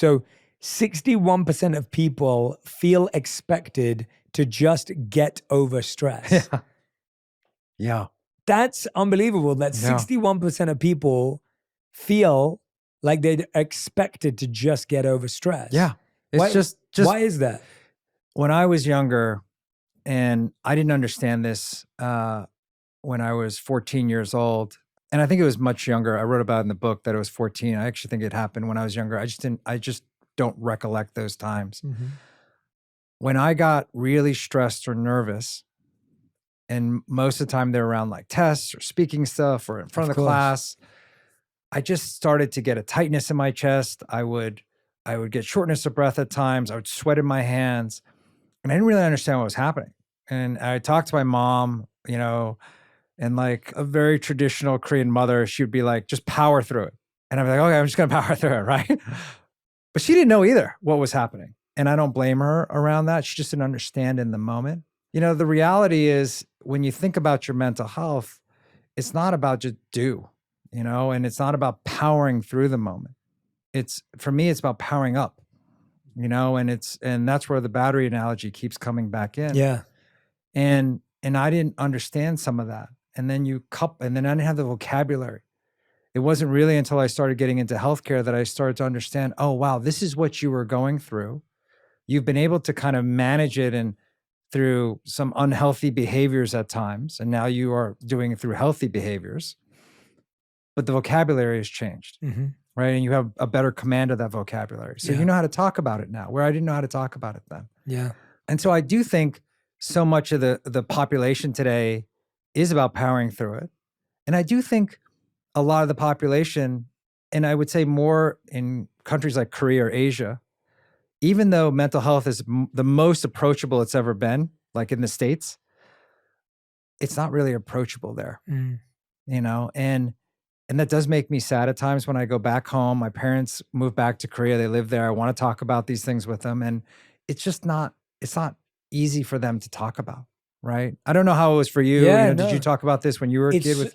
So 61% of people feel expected to just get over stress. Yeah. Yeah. That's unbelievable that Yeah. 61% of people feel like they're expected to just get over stress. Yeah. It's Why, just why is that? when I was younger, and I didn't understand this when I was 14 years old. And I think it was much younger. I wrote about it in the book that it was 14. I actually think it happened when I was younger. I just don't recollect those times. Mm-hmm. When I got really stressed or nervous, and most of the time they're around like tests or speaking stuff or in front of the class, I just started to get a tightness in my chest. I would get shortness of breath at times. I would sweat in my hands, and I didn't really understand what was happening. And I talked to my mom, you know, and like a very traditional Korean mother, she would be like, just power through it. And I'd be like, okay, I'm just going to power through it, right? But she didn't know either what was happening. And I don't blame her around that. She just didn't understand in the moment. You know, the reality is when you think about your mental health, it's not about just do, you know, and it's not about powering through the moment. For me, it's about powering up, you know, and that's where the battery analogy keeps coming back in. Yeah. And I didn't understand some of that. And then and then I didn't have the vocabulary. It wasn't really until I started getting into healthcare that I started to understand, oh, wow, this is what you were going through. You've been able to kind of manage it and through some unhealthy behaviors at times. And now you are doing it through healthy behaviors. But the vocabulary has changed, right? And you have a better command of that vocabulary. So you know how to talk about it now, where I didn't know how to talk about it then. Yeah. And so I do think so much of the population today is about powering through it. And I do think a lot of the population, and I would say more in countries like Korea or Asia, even though mental health is the most approachable it's ever been, like in the States, it's not really approachable there, you know? And that does make me sad at times when I go back home. My parents moved back to Korea. They live there. I want to talk about these things with them. And it's not easy for them to talk about, right? I don't know how it was for you. Yeah, Did you talk about this when you were a kid with